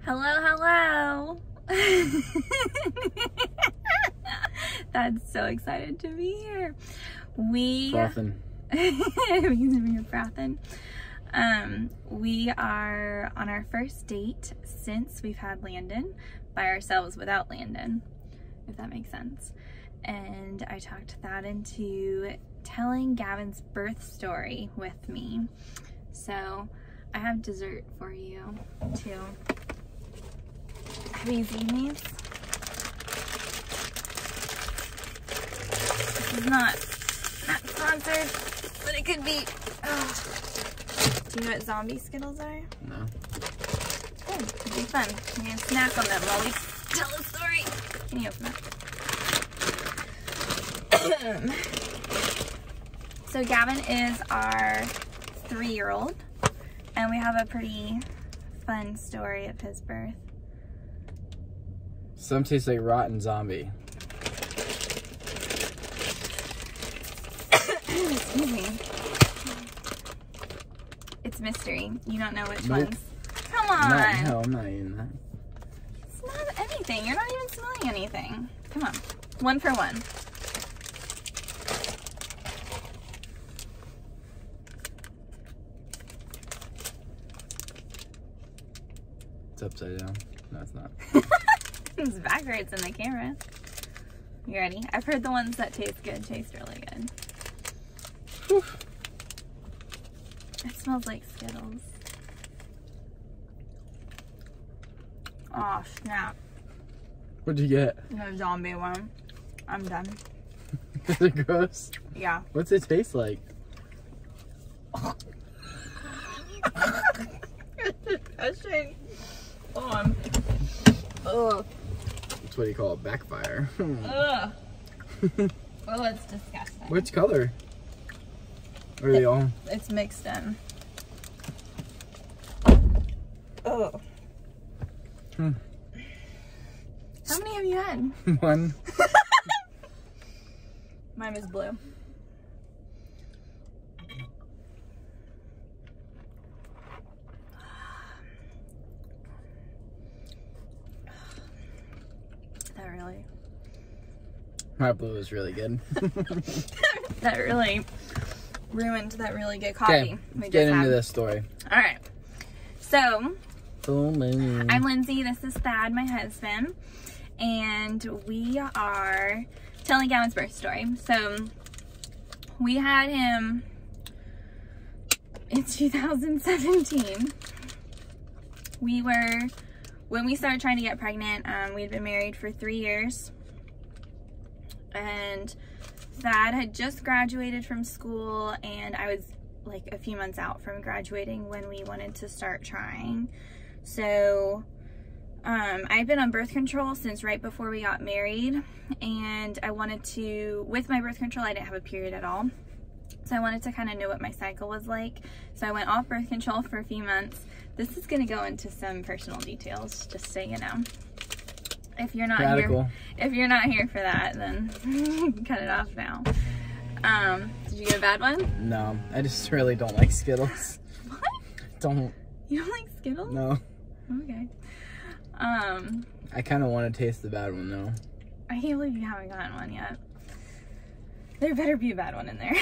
Hello. That's so excited to be here. Frothing. You're frothing. We are on our first date since we've had Landon, by ourselves without Landon, if that makes sense. And I talked that into telling Gavin's birth story with me. So I have dessert for you too. Have you seen these? This is not sponsored, but it could be. Oh. Do you know what zombie Skittles are? No. Good, it'd be fun. You're gonna snack on them while we tell the story. Can you open it? So Gavin is our 3-year-old, and we have a pretty fun story of his birth. Some taste like rotten zombie. Excuse me. It's mystery. You don't know which ones. Come on. No, I'm not eating that. It's not anything. You're not even smelling anything. Come on. 1 for 1. It's upside down. No, it's not. It's backwards in the camera. You ready? I've heard the ones that taste good taste really good. Whew. It smells like Skittles. Oh, snap. What'd you get? The zombie one. I'm done. Is it gross? Yeah. What's it taste like? Disgusting. Oh, ugh. That's what you call a backfire. Ugh. Oh, it's disgusting. Which color? Or are they all? It's mixed in. Oh. Hmm. How many have you had? 1. Mine is blue. My blue is really good. That really ruined that really good coffee. Okay, get into this story. All right. So, I'm Lindsey. This is Thad, my husband, and we are telling Gavin's birth story. So, we had him in 2017. When we started trying to get pregnant, we had been married for 3 years. And Thad had just graduated from school, and I was like a few months out from graduating when we wanted to start trying. So I've been on birth control since right before we got married, and I wanted to, with my birth control, I didn't have a period at all. So I wanted to kind of know what my cycle was like. So I went off birth control for a few months. This is going to go into some personal details, just so you know. If you're not here for that, then you can cut it off now. Did you get a bad one? No, I just really don't like Skittles. What? Don't. You don't like Skittles? No. Okay. I kind of want to taste the bad one though. I can't believe you haven't gotten one yet. There better be a bad one in there.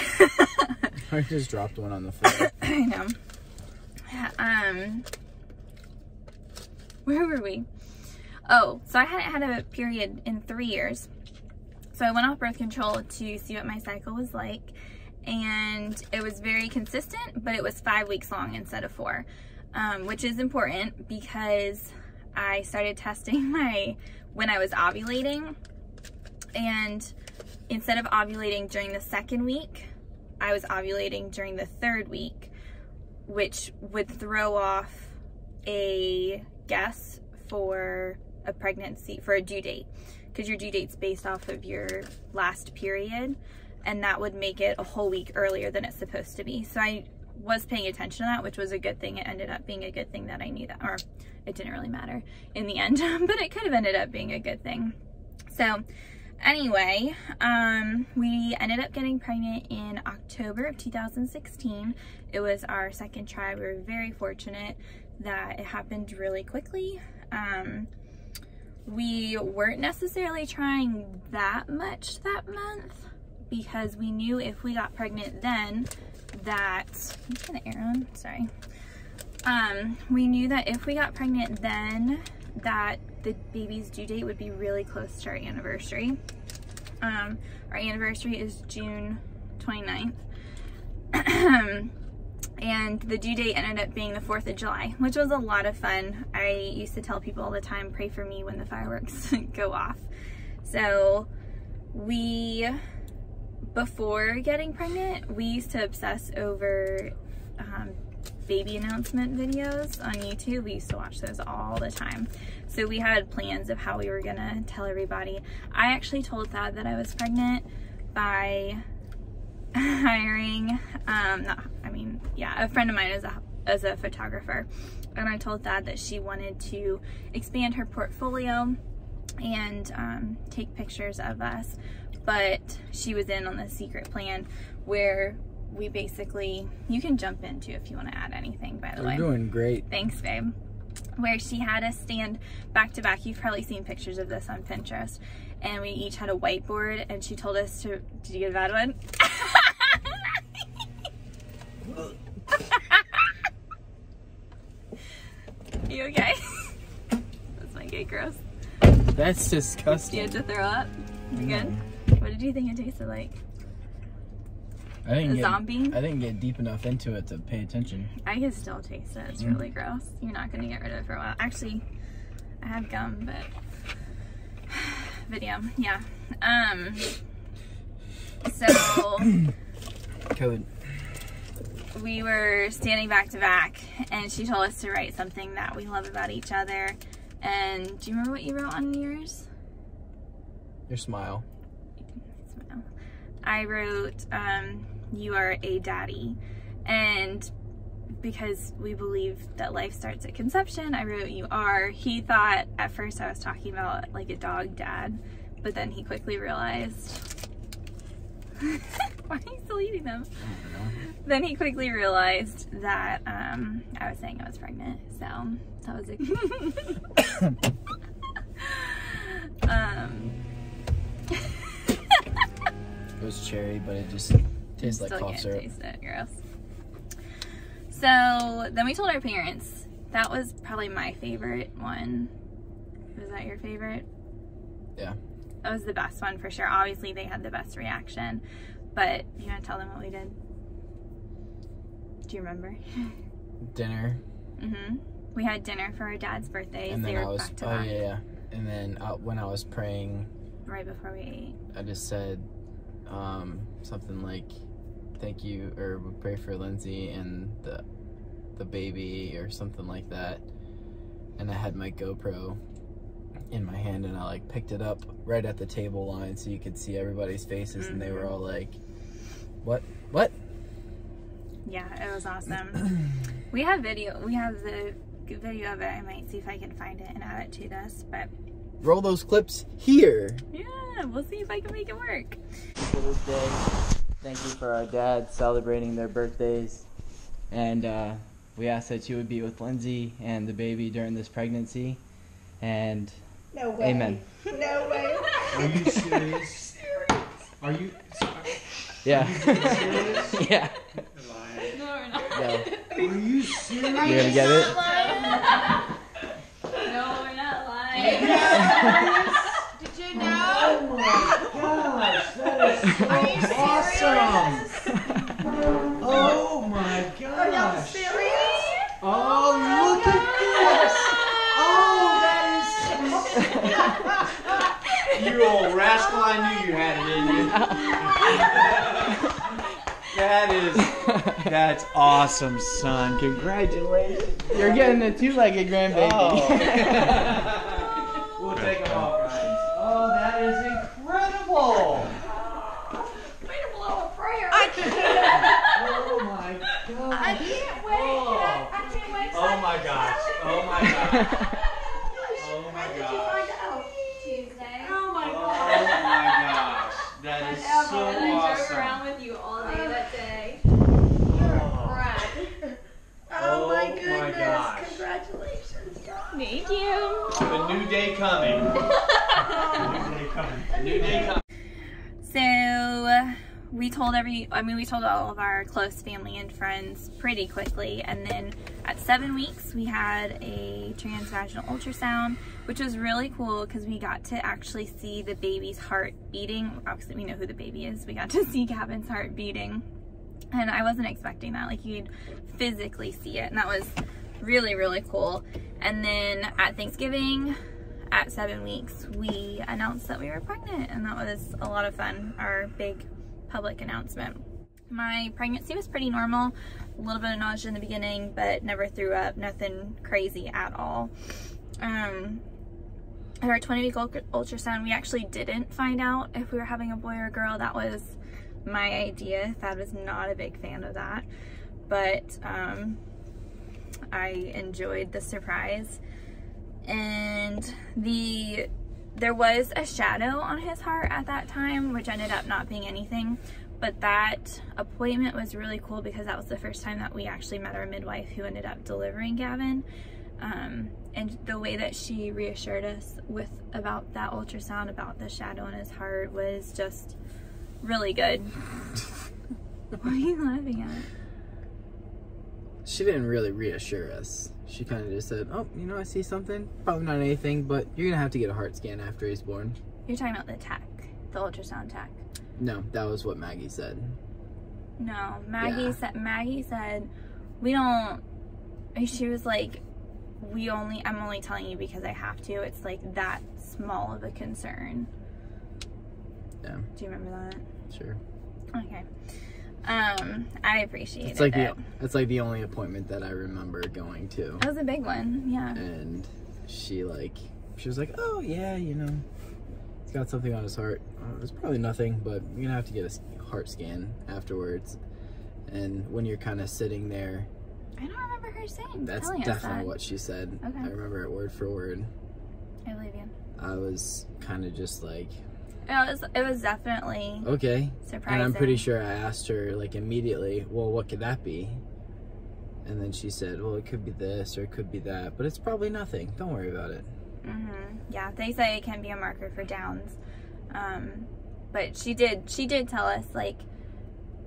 I just dropped one on the floor. I know. Where were we? Oh, so I hadn't had a period in 3 years. So I went off birth control to see what my cycle was like. And it was very consistent, but it was 5 weeks long instead of 4. Which is important because I started testing when I was ovulating. And instead of ovulating during the 2nd week, I was ovulating during the 3rd week, which would throw off a guess for a pregnancy, for a due date, because your due date's based off of your last period, and that would make it a whole week earlier than it's supposed to be. So I was paying attention to that, which was a good thing. It ended up being a good thing that I knew that, or it didn't really matter in the end, but it could have ended up being a good thing. So anyway, we ended up getting pregnant in October of 2016. It was our 2nd try. We were very fortunate that it happened really quickly. We weren't necessarily trying that much that month because we knew if we got pregnant then that, I'm just gonna air on, sorry. We knew that if we got pregnant then that the baby's due date would be really close to our anniversary. Our anniversary is June 29th. And the due date ended up being the 4th of July, which was a lot of fun. I used to tell people all the time, pray for me when the fireworks go off. So before getting pregnant, we used to obsess over baby announcement videos on YouTube. We used to watch those all the time. So we had plans of how we were gonna tell everybody. I actually told Thad that I was pregnant by hiring, a friend of mine as a photographer. And I told Thad that she wanted to expand her portfolio and take pictures of us. But she was in on the secret plan where we basically, you can jump in too if you want to add anything, by the way. You're doing great. Thanks, babe. Where she had us stand back to back. You've probably seen pictures of this on Pinterest. And we each had a whiteboard and she told us to, did you get a bad one? You okay? This might get gross. That's disgusting. You had to throw up? You good? What did you think it tasted like? I didn't zombie? I didn't get deep enough into it to pay attention. I can still taste it. It's really gross. You're not going to get rid of it for a while. Actually, I have gum, but video. Yeah. So Code. We were standing back to back and she told us to write something that we love about each other. And do you remember what you wrote on yours? Your smile. Smile. I wrote, you are a daddy. And because we believe that life starts at conception, I wrote you are. He thought at first I was talking about like a dog dad, but then he quickly realized why are you still eating them? I don't know. Then he quickly realized that I was saying I was pregnant, so that was it. It was cherry, but it just tastes like cough syrup. Taste it, gross. So then we told our parents. That was probably my favorite one. Was that your favorite? Yeah. That was the best one for sure. Obviously they had the best reaction, but you want to tell them what we did? Do you remember? Dinner. We had dinner for our dad's birthday. And then yeah. And then when I was praying, right before we ate, I just said something like, "Thank you," or "We pray for Lindsey and the baby," or something like that. And I had my GoPro in my hand, and I like picked it up right at the table line so you could see everybody's faces, and they were all like, "What? What?" Yeah, it was awesome. We have video. We have the video of it. I might see if I can find it and add it to this, but roll those clips here. Yeah, we'll see if I can make it work. For this day, thank you for our dads celebrating their birthdays, and we asked that you would be with Lindsey and the baby during this pregnancy, and no way. Amen. No way. Are you serious? Are you? Yeah. Are you serious? Yeah. No, we're not. No. Are you serious? You're gonna get it? No, we're not lying. Did you know? Oh my gosh, that is so awesome! Oh my gosh! Are y'all serious? Oh, look at this! Oh, that is... You old rascal, I knew you had it in you. That's awesome, son. Congratulations. You're getting a two-legged grandbaby. Oh. We'll take them off, Ryan. Oh, that is incredible. Way to blow a prayer. Oh my god. I can't wait. I can't wait. Oh my gosh. Oh my gosh. Oh my When did you gosh. find out? Tuesday. Oh my Oh god. my gosh. That is so And I drove awesome. around with you all day that day. You're a brat. Oh my Oh my goodness. gosh. Congratulations. Thank you. A new day coming. A new day coming. A new day coming. So we told all of our close family and friends pretty quickly, and then at 7 weeks we had a transvaginal ultrasound, which was really cool because we got to actually see the baby's heart beating. Obviously we know who the baby is. We got to see Gavin's heart beating, and I wasn't expecting that. Like, you'd physically see it, and that was really, really cool. And then at Thanksgiving, at 7 weeks, we announced that we were pregnant, and that was a lot of fun, our big public announcement. My pregnancy was pretty normal, a little bit of nausea in the beginning, but never threw up, nothing crazy at all. At our 20-week ultrasound, we actually didn't find out if we were having a boy or a girl. That was my idea. Thad was not a big fan of that, but I enjoyed the surprise. And there was a shadow on his heart at that time, which ended up not being anything, but that appointment was really cool because that was the first time that we actually met our midwife who ended up delivering Gavin. And the way that she reassured us about that ultrasound, about the shadow in his heart, was just really good. What are you laughing at? She didn't really reassure us. She kind of just said, oh, you know, I see something. Probably not anything, but you're going to have to get a heart scan after he's born. You're talking about the tech, the ultrasound tech. No, that was what Maggie said. No, Maggie said, we don't, she was like, I'm only telling you because I have to. It's like that small of a concern. Yeah. Do you remember that? Sure. Okay. I appreciate it's like it. It's like the only appointment that I remember going to. That was a big one, yeah. And she was like, oh yeah, you know, he's got something on his heart. It's probably nothing, but you're gonna have to get a heart scan afterwards. And when you're kind of sitting there, I don't remember her saying. That's definitely what she said. Okay. I remember it word for word. I believe you. I was kind of just like, it was definitely okay. surprising. And I'm pretty sure I asked her like immediately, well, what could that be? And then she said, well, it could be this or it could be that, but it's probably nothing. Don't worry about it. Yeah, they say it can be a marker for Downs. But she did tell us, like,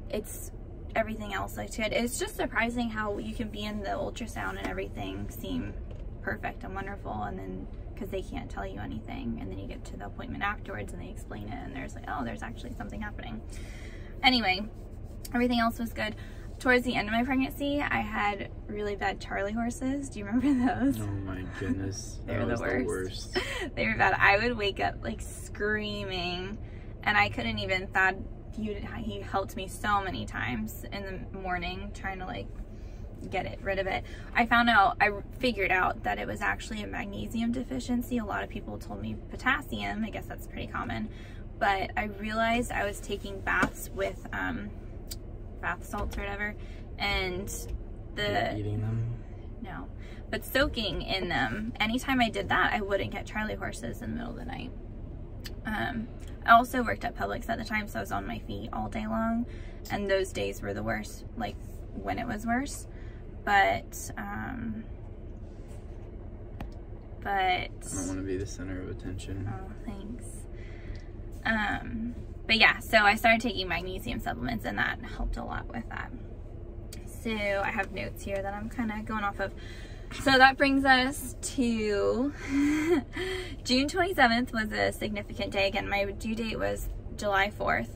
it's everything else like good. It's just surprising how you can be in the ultrasound and everything seem perfect and wonderful, and then because they can't tell you anything, and then you get to the appointment afterwards and they explain it, and there's like, oh, there's actually something happening. Anyway, everything else was good. Towards the end of my pregnancy, I had really bad Charlie horses. Do you remember those? Oh my goodness. They were the worst. They were bad. I would wake up like screaming, and I couldn't even, he helped me so many times in the morning trying to like get rid of it. I figured out that it was actually a magnesium deficiency. A lot of people told me potassium. I guess that's pretty common, but I realized I was taking baths with bath salts or whatever, and eating them? No, but soaking in them. Anytime I did that, I wouldn't get Charlie horses in the middle of the night. I also worked at Publix at the time, so I was on my feet all day long, and those days were the worst, like when it was worse. But I don't want to be the center of attention. Oh, thanks. But yeah, so I started taking magnesium supplements, and that helped a lot with that. So I have notes here that I'm kind of going off of. So that brings us to June 27th was a significant day. Again, my due date was July 4th.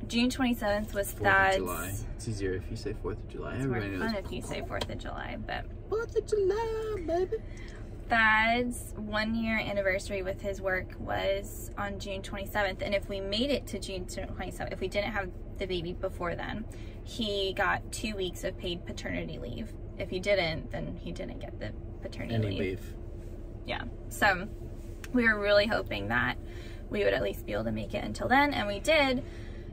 June 27th was Thad's. 4th of July. It's easier if you say 4th of July. It's Everybody more fun knows. if you say 4th of July, but 4th of July, baby. Thad's 1-year anniversary with his work was on June 27th, and if we made it to June 27th, if we didn't have the baby before then, he got 2 weeks of paid paternity leave. If he didn't, then he didn't get the paternity leave. Yeah, so we were really hoping that we would at least be able to make it until then, and we did.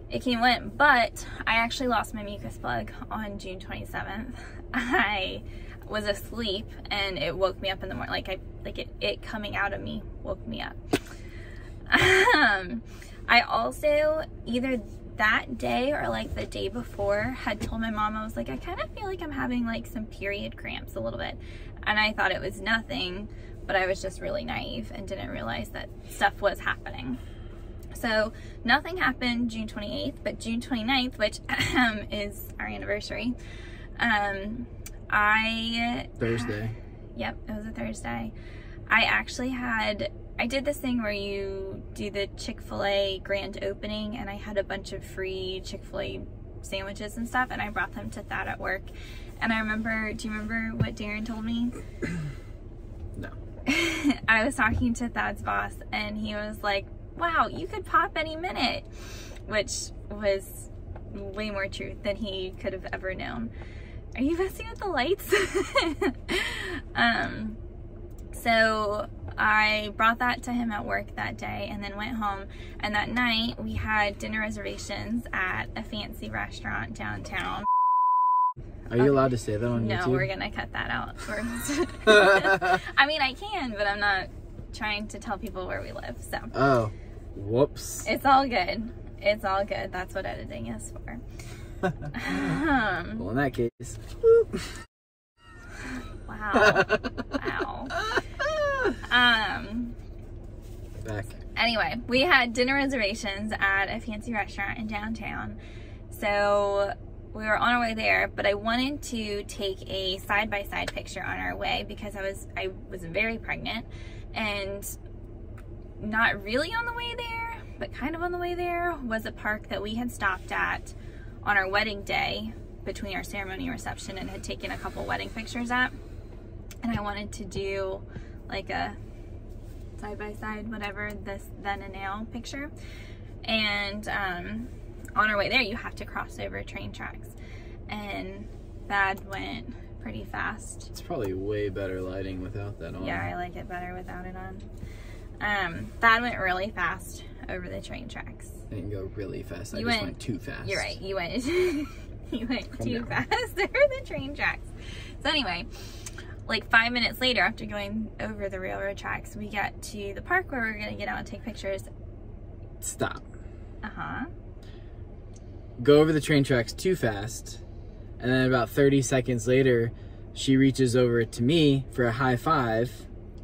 It came and went, but I actually lost my mucus plug on June 27th. I was asleep and it woke me up in the morning. It coming out of me woke me up. I also either that day or like the day before had told my mom, I was like, I kind of feel like I'm having like some period cramps a little bit. and I thought it was nothing, but I was just really naive and didn't realize that stuff was happening. So nothing happened June 28th, but June 29th, which is our anniversary, Thursday. Yep, it was a Thursday. I did this thing where you do the Chick-fil-A grand opening, and I had a bunch of free Chick-fil-A sandwiches and stuff, and I brought them to Thad at work. And I remember, do you remember what Darren told me? No. I was talking to Thad's boss, and he was like, wow, you could pop any minute, which was way more truth than he could have ever known. Are you messing with the lights? So I brought that to him at work that day and then went home, and that night we had dinner reservations at a fancy restaurant downtown. Are you allowed to say that on YouTube? No, we're gonna cut that out first. I mean, I can, but I'm not trying to tell people where we live, so. Oh, whoops. It's all good. It's all good. That's what editing is for. Well, in that case. Wow. Wow. Back. Anyway, we had dinner reservations at a fancy restaurant in downtown. So we were on our way there, but I wanted to take a side-by-side picture on our way because I was very pregnant, and not really on the way there, but kind of on the way there was a park that we had stopped at on our wedding day between our ceremony and reception and had taken a couple wedding pictures at. And I wanted to do like a side-by-side, whatever, this then and now picture. And on our way there, you have to cross over train tracks. And Thad went pretty fast. It's probably way better lighting without that on. Yeah, I like it better without it on. Thad went really fast over the train tracks. I didn't go really fast. I just went too fast. You're right. You went you went too fast over the train tracks. So anyway, like 5 minutes later, after going over the railroad tracks, we get to the park where we're gonna get out and take pictures. Stop. Uh-huh. Go over the train tracks too fast, and then about 30 seconds later, she reaches over to me for a high five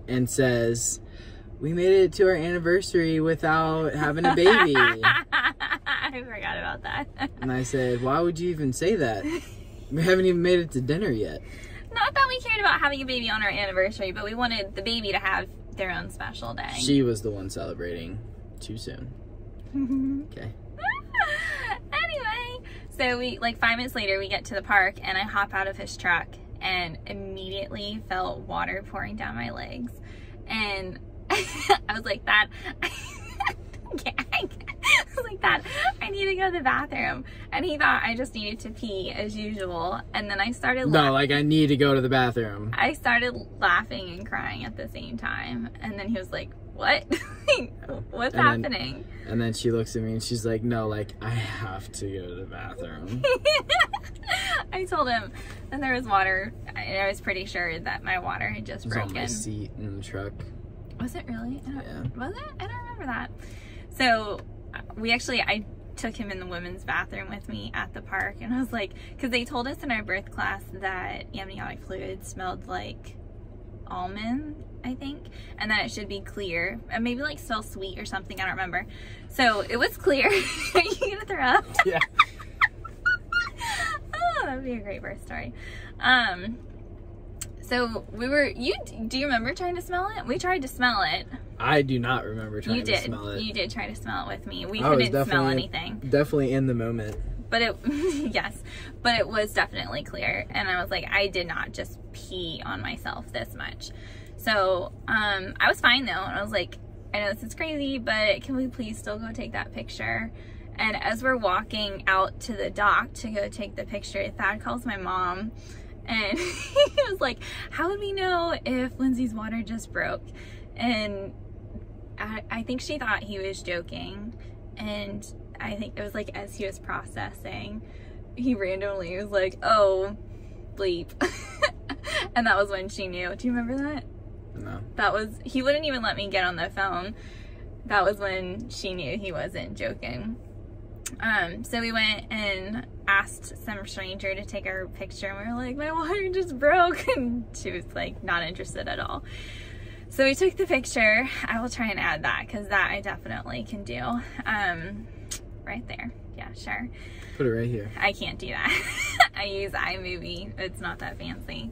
and says, "We made it to our anniversary without having a baby." I forgot about that. And I said, "Why would you even say that? We haven't even made it to dinner yet." Not that we cared about having a baby on our anniversary, but we wanted the baby to have their own special day. She was the one celebrating too soon. Okay. Anyway, so we, like 5 minutes later, we get to the park and I hop out of his truck and immediately felt water pouring down my legs. And I was like, that, I need to go to the bathroom. And he thought I just needed to pee as usual. And then I started like I need to go to the bathroom. I started laughing and crying at the same time. And then he was like, what? What's happening? And then she looks at me and she's like, no, like, I have to go to the bathroom. I told him, and there was water, and I was pretty sure that my water had just broken. It was on my seat in the truck. Was it really? Yeah. Was it? I don't remember that. So, I took him in the women's bathroom with me at the park, and I was like, because they told us in our birth class that amniotic fluid smelled like almond, I think, and that it should be clear and maybe like smell sweet or something. I don't remember. So it was clear. Are you gonna throw up? Yeah. Oh, that'd be a great birth story. So we were. Do you remember trying to smell it? We tried to smell it. I do not remember trying to smell it. You did try to smell it with me. We couldn't smell anything. Definitely in the moment. But it, yes, but it was definitely clear. And I was like, I did not just pee on myself this much. So, I was fine though. And I was like, I know this is crazy, but can we please still go take that picture? And as we're walking out to the dock to go take the picture, Thad calls my mom and he was like, how would we know if Lindsay's water just broke? And I think she thought he was joking. And I think it was like as he was processing, he randomly was like, oh, bleep. And that was when she knew. Do you remember that? No. He wouldn't even let me get on the phone. That was when she knew he wasn't joking. So we went and asked some stranger to take our picture, and we were like, my water just broke, and she was like not interested at all. So we took the picture. I will try and add that because that I definitely can do. Right there. Yeah, sure. Put it right here. I can't do that. I use iMovie. It's not that fancy.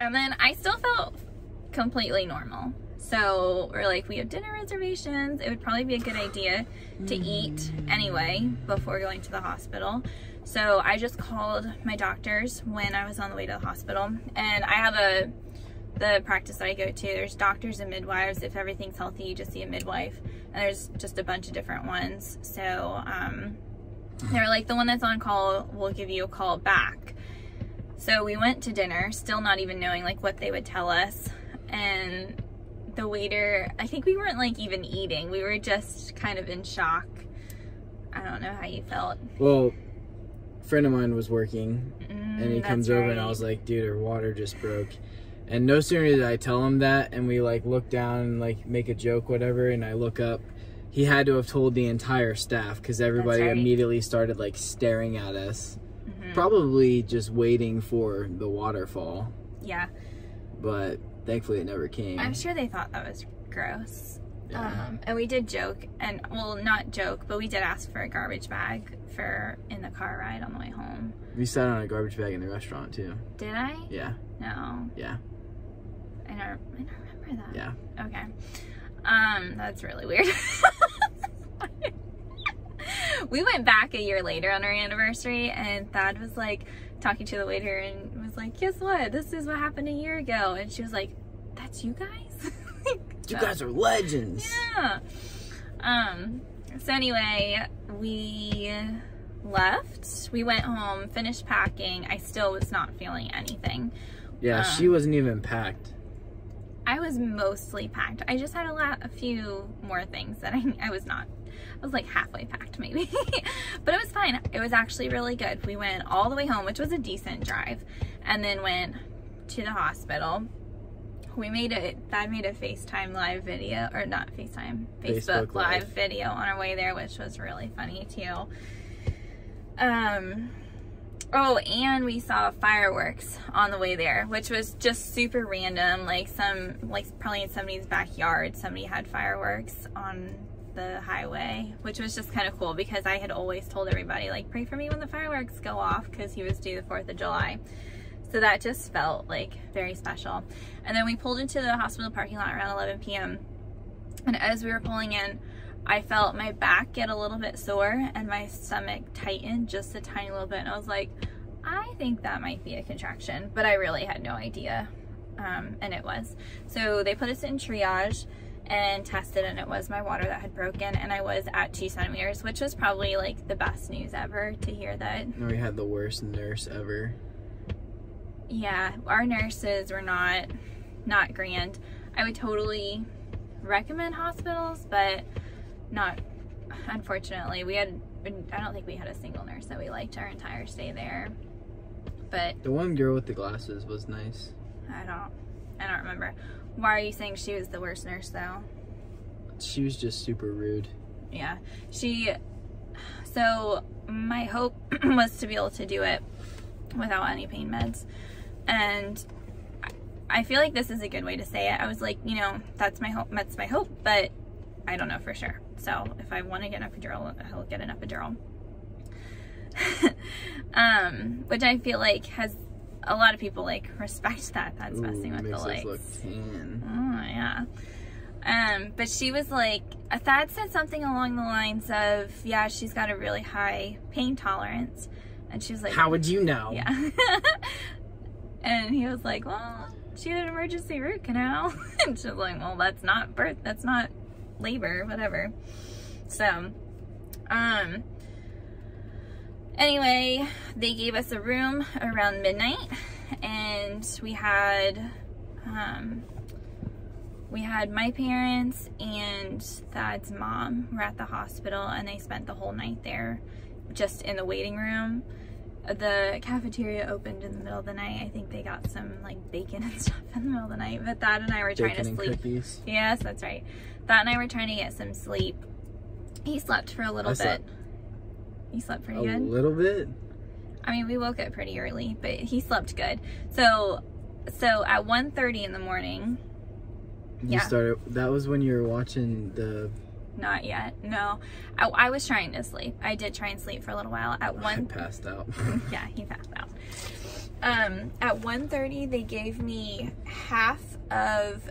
And then I still felt completely normal. So we're like, we have dinner reservations. It would probably be a good idea to eat anyway before going to the hospital. So I just called my doctors when I was on the way to the hospital. And I have the practice that I go to. There's doctors and midwives. If everything's healthy, you just see a midwife. And there's just a bunch of different ones. So they were like, the one that's on call will give you a call back. So we went to dinner, still not even knowing like what they would tell us. And the waiter, I think we weren't like even eating. We were just kind of in shock. I don't know how you felt. Well, a friend of mine was working and he comes over and I was like, dude, our water just broke. And no sooner did I tell him that and we like look down and like make a joke, whatever, and I look up, he had to have told the entire staff because everybody immediately started like staring at us. Probably just waiting for the waterfall. Yeah. But thankfully it never came. I'm sure they thought that was gross. Yeah. And we did joke, and well, not joke, but we did ask for a garbage bag in the car ride on the way home. We sat on a garbage bag in the restaurant too. Did I? Yeah. No. Yeah. I don't remember that. Yeah. Okay. That's really weird. We went back a year later on our anniversary, and Thad was like talking to the waiter and was like, guess what? This is what happened a year ago. And she was like, that's you guys? You guys are legends. Yeah. So anyway, we left. We went home, finished packing. I still was not feeling anything. Yeah, she wasn't even packed. I was mostly packed. I just had a few more things that I was not. I was like halfway packed maybe. But it was fine. It was actually really good. We went all the way home, which was a decent drive, and then went to the hospital. Thad made a FaceTime live video, or not FaceTime, Facebook live video on our way there, which was really funny too. Oh, and we saw fireworks on the way there, which was just super random. Like probably in somebody's backyard, somebody had fireworks on the highway, which was just kind of cool because I had always told everybody like, pray for me when the fireworks go off, because he was due the 4th of July. So that just felt like very special. And then we pulled into the hospital parking lot around 11 p.m. And as we were pulling in, I felt my back get a little bit sore and my stomach tighten just a tiny little bit. And I was like, I think that might be a contraction, but I really had no idea. And it was. So they put us in triage and tested, and it was my water that had broken, and I was at 2 centimeters, which was probably like the best news ever to hear that. And we had the worst nurse ever. Yeah, our nurses were not grand. I would totally recommend hospitals, but not, unfortunately. I don't think we had a single nurse that we liked our entire stay there. But the one girl with the glasses was nice. I don't remember. Why are you saying she was the worst nurse though? She was just super rude. Yeah. So my hope was to be able to do it without any pain meds. And I feel like this is a good way to say it. I was like, you know, that's my hope, but I don't know for sure. So if I want to get an epidural, I'll get an epidural. Which I feel like has a lot of people like respect that. That's messing with the legs. Look tan. Oh yeah. But she was like, Thad said something along the lines of, yeah, she's got a really high pain tolerance. And she was like, how would you know? Yeah. And he was like, well, she had an emergency root canal. And she was like, well, that's not birth, that's not labor, whatever. So, anyway, they gave us a room around midnight, and we had my parents and Thad's mom were at the hospital, and they spent the whole night there just in the waiting room. the cafeteria opened in the middle of the night. I think they got some like bacon and stuff in the middle of the night, but Thad and I were trying to sleep. Cookies. Yes, that's right. Thad and I were trying to get some sleep. He slept for a little bit. You slept pretty good? A little bit? I mean, we woke up pretty early, but he slept good. So at 1:30 in the morning. You started, that was when you were watching the... Not yet, no. I was trying to sleep. I did try and sleep for a little while. At I passed out. Yeah, he passed out. At 1:30, they gave me half of...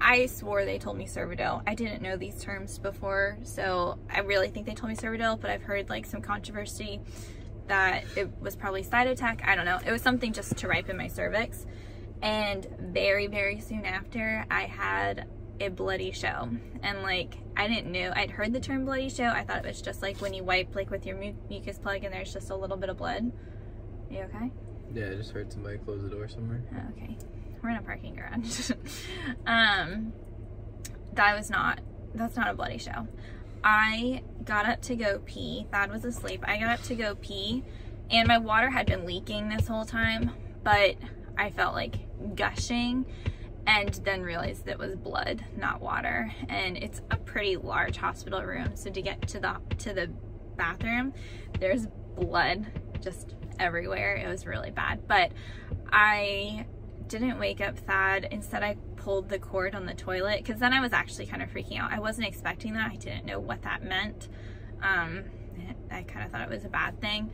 I swore they told me Cervidil. I didn't know these terms before, so I really think they told me Cervidil, but I've heard like some controversy that it was probably Cytotec. I don't know. It was something just to ripen my cervix. And very, very soon after, I had a bloody show. And like, I didn't know. I'd heard the term bloody show. I thought it was just like when you wipe like with your mucus plug and there's just a little bit of blood. Are you okay? Yeah, I just heard somebody close the door somewhere. Oh, okay. We're in a parking garage. That's not a bloody show. I got up to go pee. Thad was asleep. I got up to go pee, and my water had been leaking this whole time, but I felt like gushing, and then realized it was blood, not water. And it's a pretty large hospital room, so to get to the bathroom, there's blood just everywhere. It was really bad, but I didn't wake up Thad. Instead, I pulled the cord on the toilet, because then I was actually kind of freaking out. I wasn't expecting that. I didn't know what that meant. I kind of thought it was a bad thing.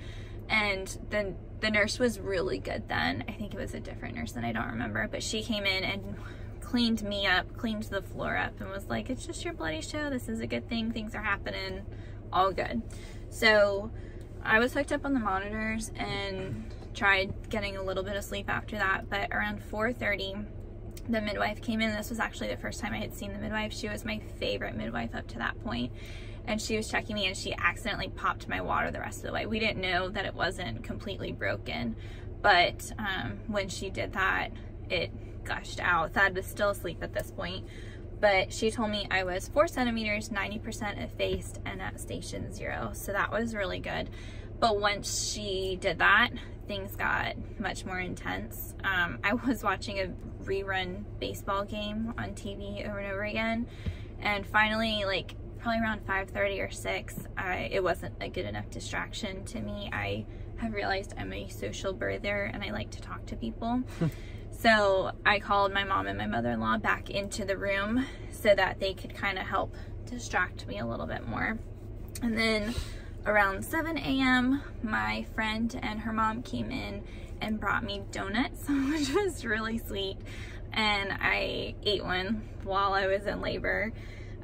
And then the nurse was really good then. I think it was a different nurse than I don't remember, but she came in and cleaned me up, cleaned the floor up, and was like, it's just your bloody show. This is a good thing. Things are happening. All good. So I was hooked up on the monitors and tried getting a little bit of sleep after that, but around 4:30 the midwife came in. This was actually the first time I had seen the midwife. She was my favorite midwife up to that point, and she was checking me, and she accidentally popped my water the rest of the way. We didn't know that it wasn't completely broken, but when she did that, it gushed out. Thad was still asleep at this point, but she told me I was 4 centimeters, 90% effaced, and at station 0, so that was really good. But once she did that, things got much more intense. I was watching a rerun baseball game on TV over and over again, and finally, like probably around 5:30 or 6, it wasn't a good enough distraction to me. I have realized I'm a social birther and I like to talk to people. So I called my mom and my mother-in-law back into the room so that they could kind of help distract me a little bit more. And then around 7 a.m. my friend and her mom came in and brought me donuts, which was really sweet, and I ate one while I was in labor.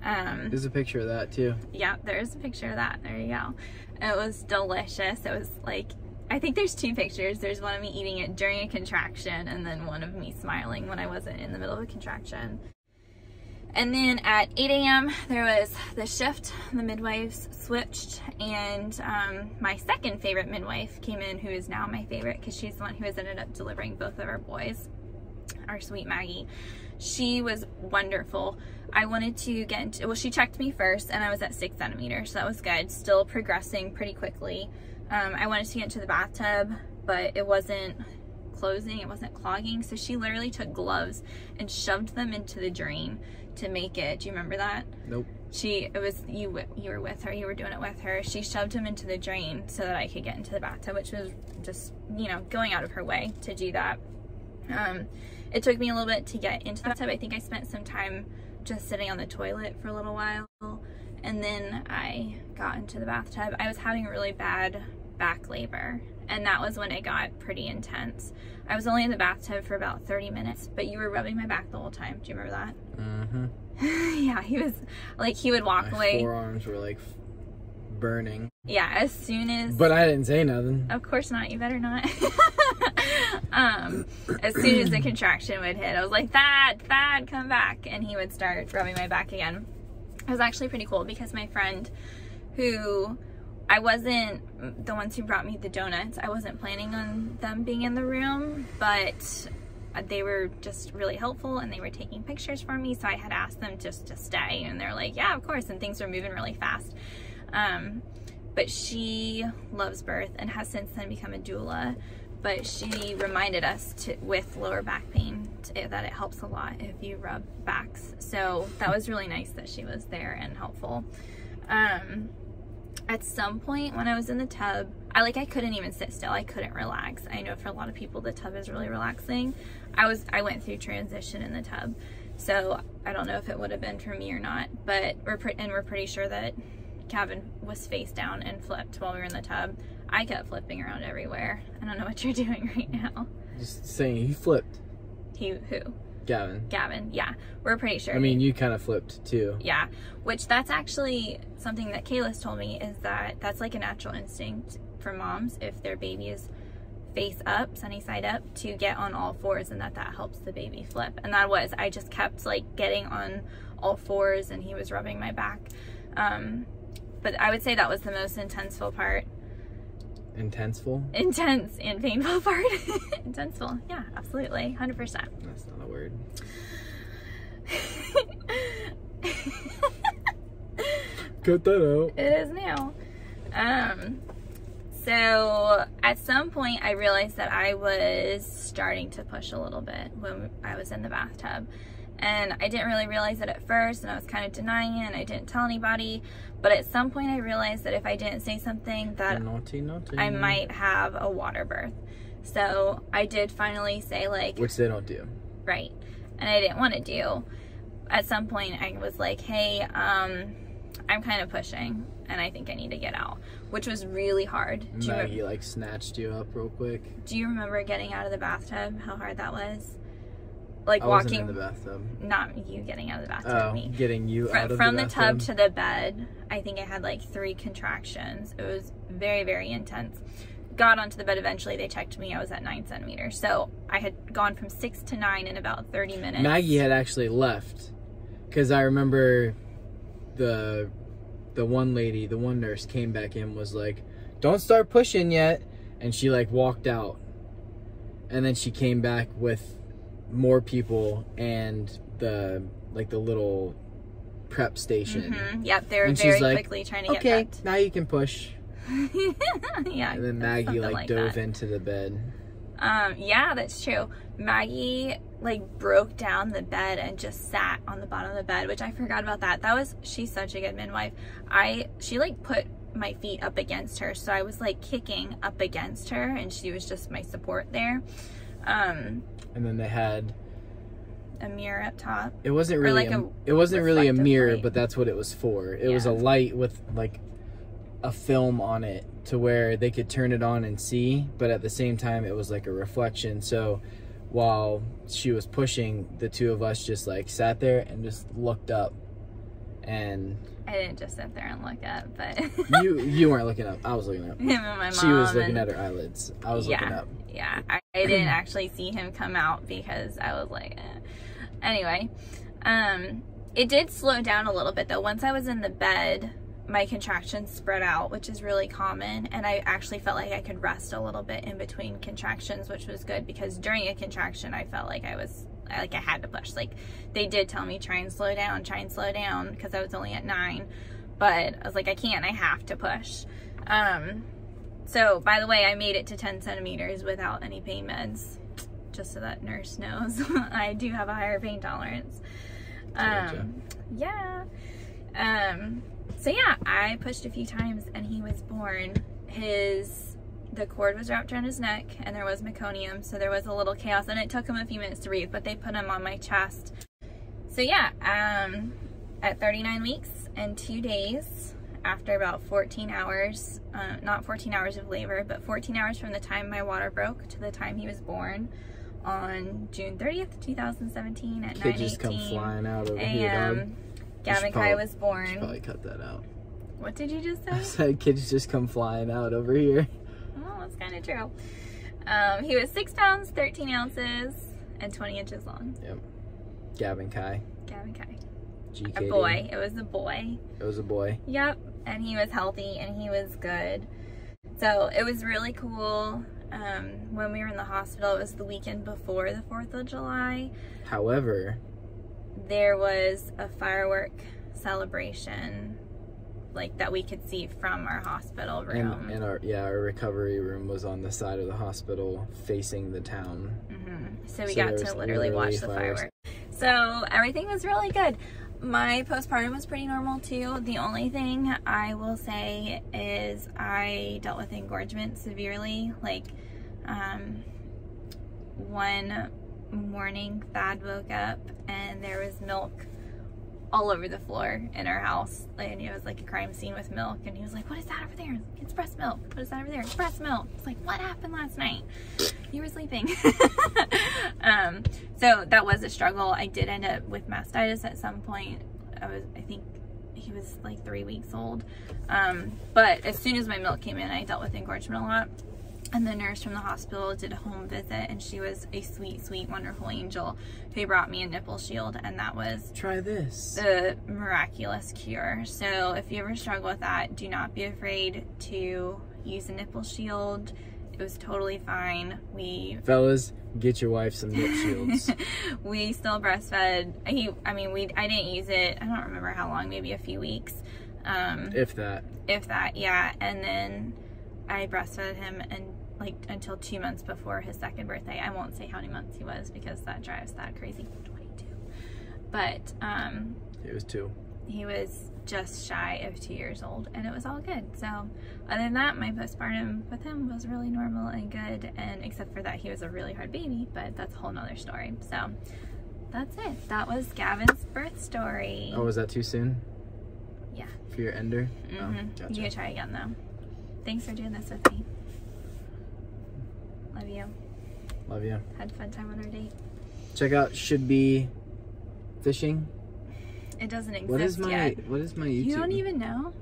There's a picture of that too. Yeah, there's a picture of that. There you go. It was delicious. It was like, I think there's 2 pictures. There's one of me eating it during a contraction, and then one of me smiling when I wasn't in the middle of a contraction. And then at 8 a.m. there was the shift. The midwives switched, and my second favorite midwife came in, who is now my favorite because she's the one who has ended up delivering both of our boys, our sweet Maggie. She was wonderful. I wanted to get into, well, she checked me first, and I was at 6 centimeters, so that was good. Still progressing pretty quickly. I wanted to get into the bathtub, but it wasn't closing, it wasn't clogging, so she literally took gloves and shoved them into the drain to make it. Do you remember that? Nope. It was you were with her, you were doing it with her. She shoved him into the drain so that I could get into the bathtub, which was just, you know, going out of her way to do that. It took me a little bit to get into the bathtub. I think I spent some time just sitting on the toilet for a little while, and then I got into the bathtub. I was having really bad back labor, and that was when it got pretty intense. I was only in the bathtub for about 30 minutes, but you were rubbing my back the whole time. Do you remember that? Mm-hmm. Yeah, he was like, he would walk away. My forearms were like burning. Yeah, as soon as... But I didn't say nothing. Of course not, you better not. As soon as the contraction would hit, I was like, Thad, come back. And he would start rubbing my back again. It was actually pretty cool because my friend, who... I wasn't the ones who brought me the donuts. I wasn't planning on them being in the room, but they were just really helpful, and they were taking pictures for me, so I had asked them just to stay, and they're like, yeah, of course, and things were moving really fast. but she loves birth and has since then become a doula. But she reminded us with lower back pain that it helps a lot if you rub backs. So that was really nice that she was there and helpful. At some point when I was in the tub, I couldn't even sit still. I couldn't relax. I know for a lot of people the tub is really relaxing. I went through transition in the tub, so I don't know if it would have been for me or not. But we're pretty sure that Gavin was face down and flipped while we were in the tub. I kept flipping around everywhere. I don't know what you're doing right now. Just saying, he flipped. Who? Gavin. Gavin, yeah. We're pretty sure. I mean, you kind of flipped too. Yeah, which that's actually something that Kayla's told me, is that that's like a natural instinct for moms if their baby is face up, sunny side up, to get on all fours, and that helps the baby flip. And I just kept like getting on all fours and he was rubbing my back. But I would say that was the most intenseful part. Intenseful? Intense and painful part. Intenseful, yeah, absolutely, 100%. That's not a word. Cut that out. It is now. So at some point I realized that I was starting to push a little bit when I was in the bathtub. And I didn't really realize it at first, and I was kind of denying it, and I didn't tell anybody. But at some point I realized that if I didn't say something, that naughty. I might have a water birth. So I did finally say, like... Which they don't do. Right. And I didn't want to do. At some point I was like, hey, I'm kind of pushing, and I think I need to get out. Which was really hard. Maggie, like, snatched you up real quick. Do you remember getting out of the bathtub? How hard that was? Like I walking wasn't in the bathtub. Not you getting out of the bathtub. Me getting you out of from the the tub bathtub? to the bed. I think I had like 3 contractions. It was very, very intense. Got onto the bed eventually. They checked me. I was at 9 centimeters. So I had gone from 6 to 9 in about 30 minutes. Maggie had actually left, because I remember the one lady, the one nurse came back in, was like, "Don't start pushing yet," and she like walked out, and then she came back with more people and the little prep station. Yep, they were and very like, quickly trying to get okay, prepped. now you can push. Yeah. And then Maggie like dove that. into the bed. Yeah, that's true. Maggie like broke down the bed and just sat on the bottom of the bed, which I forgot about that. She's such a good midwife. She like put my feet up against her, so I was like kicking up against her, and she was just my support there. And then they had a mirror up top. It wasn't really like it wasn't really a mirror, light. but that's what it was for. It was a light with like a film on it, to where they could turn it on and see, but at the same time it was like a reflection. So while she was pushing, the two of us just like sat there and just looked up. And I didn't just sit there and look up, but you weren't looking up. I was looking up. Him and my mom. She was looking at her eyelids. I was looking up. Yeah, I didn't actually see him come out because I was like, eh. Anyway, it did slow down a little bit though. Once I was in the bed, my contractions spread out, which is really common, and I actually felt like I could rest a little bit in between contractions, which was good, because during a contraction I felt like I had to push. Like, they did tell me try and slow down, because I was only at 9, but I was like, I can't, I have to push. So by the way, I made it to 10 centimeters without any pain meds, just so that nurse knows. I do have a higher pain tolerance. Yeah. So yeah, I pushed a few times and he was born. The cord was wrapped around his neck and there was meconium, so there was a little chaos, and it took him a few minutes to breathe, but they put him on my chest. So yeah, at 39 weeks and 2 days, after about 14 hours, not 14 hours of labor, but 14 hours from the time my water broke to the time he was born, on June 30th, 2017 at 9:18 Kid just come flying out over here, dog. Gavin Kai was born. Should probably cut that out. What did you just say? I said kids just come flying out over here. Oh, that's kind of true. He was 6 pounds, 13 ounces, and 20 inches long. Yep. Gavin Kai. Gavin Kai. GKD. A boy. It was a boy. It was a boy. Yep. And he was healthy and he was good. So it was really cool. When we were in the hospital, it was the weekend before the 4th of July. However, there was a firework celebration like that we could see from our hospital room. And our recovery room was on the side of the hospital facing the town. So we got to literally watch the fireworks. So everything was really good. My postpartum was pretty normal too. The only thing I will say is I dealt with engorgement severely. Like one morning Thad woke up and there was milk all over the floor in our house, and it was like a crime scene with milk, and he was like, what is that over there? It's breast milk. What is that over there? It's breast milk. It's like, what happened last night? You were sleeping. So that was a struggle. I did end up with mastitis at some point. I think he was like 3 weeks old, but as soon as my milk came in, I dealt with engorgement a lot. And the nurse from the hospital did a home visit, and she was a sweet, sweet, wonderful angel who brought me a nipple shield, and that was try this, the miraculous cure. So if you ever struggle with that, do not be afraid to use a nipple shield. It was totally fine. Fellas, get your wife some nip shields. We still breastfed. I didn't use it, I don't remember how long, maybe a few weeks. If that, yeah. And then I breastfed him until 2 months before his second birthday. I won't say how many months he was because that drives that crazy. 22. But it was 2. He was just shy of 2 years old, and it was all good. So other than that, my postpartum with him was really normal and good, and except for that he was a really hard baby, but that's a whole nother story. So that's it. That was Gavin's birth story. Oh, was that too soon? Yeah. For your ender? Oh, gotcha. You can try again though. Thanks for doing this with me. Love you. Love you. Had a fun time on our date. Check out Should Be Fishing. It doesn't exist What is my YouTube? You don't even know?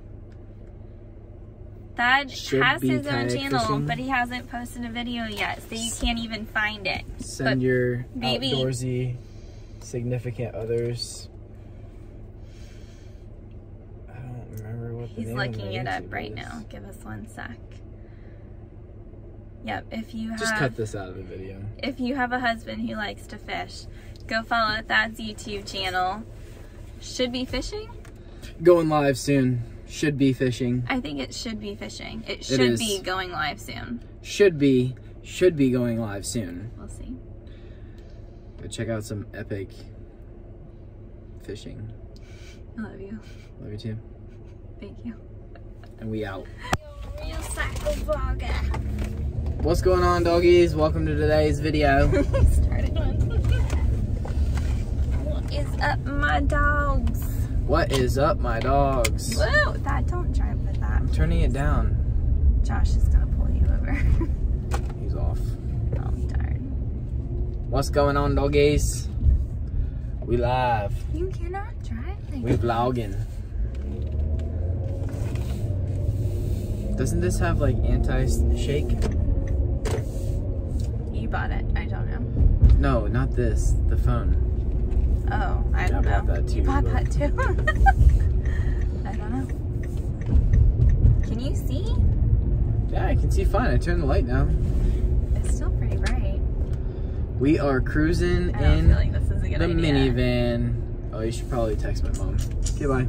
Thad Should has Be his own Kayak channel, Fishing. but he hasn't posted a video yet, so you can't even find it. Send your outdoorsy significant others. I don't remember what the He's name of looking my it up YouTube right is. now. Give us 1 sec. Yep, if you have... Just cut this out of the video. If you have a husband who likes to fish, go follow Thad's YouTube channel. Should Be Fishing? Going live soon. Should Be Fishing. I think it should be fishing. It should be going live soon. Should be going live soon. We'll see. Go check out some epic fishing. I love you. Love you too. Thank you. And we out. Real psycho vlogger. What's going on, doggies? Welcome to today's video. Started one. What is up, my dogs? What is up, my dogs? Whoa, that don't drive with that. I'm turning it down. Josh is gonna pull you over. He's off. Oh, darn. What's going on, doggies? We live. You cannot drive like We vlogging. Doesn't this have like anti-shake? You bought it. I don't know. No, not this. The phone. Oh, I don't know. I bought that too. You bought that too? I don't know. Can you see? Yeah, I can see fine. I turned the light down. It's still pretty bright. We are cruising I don't in feel like this is a good the idea. minivan. Oh, you should probably text my mom. Okay, bye.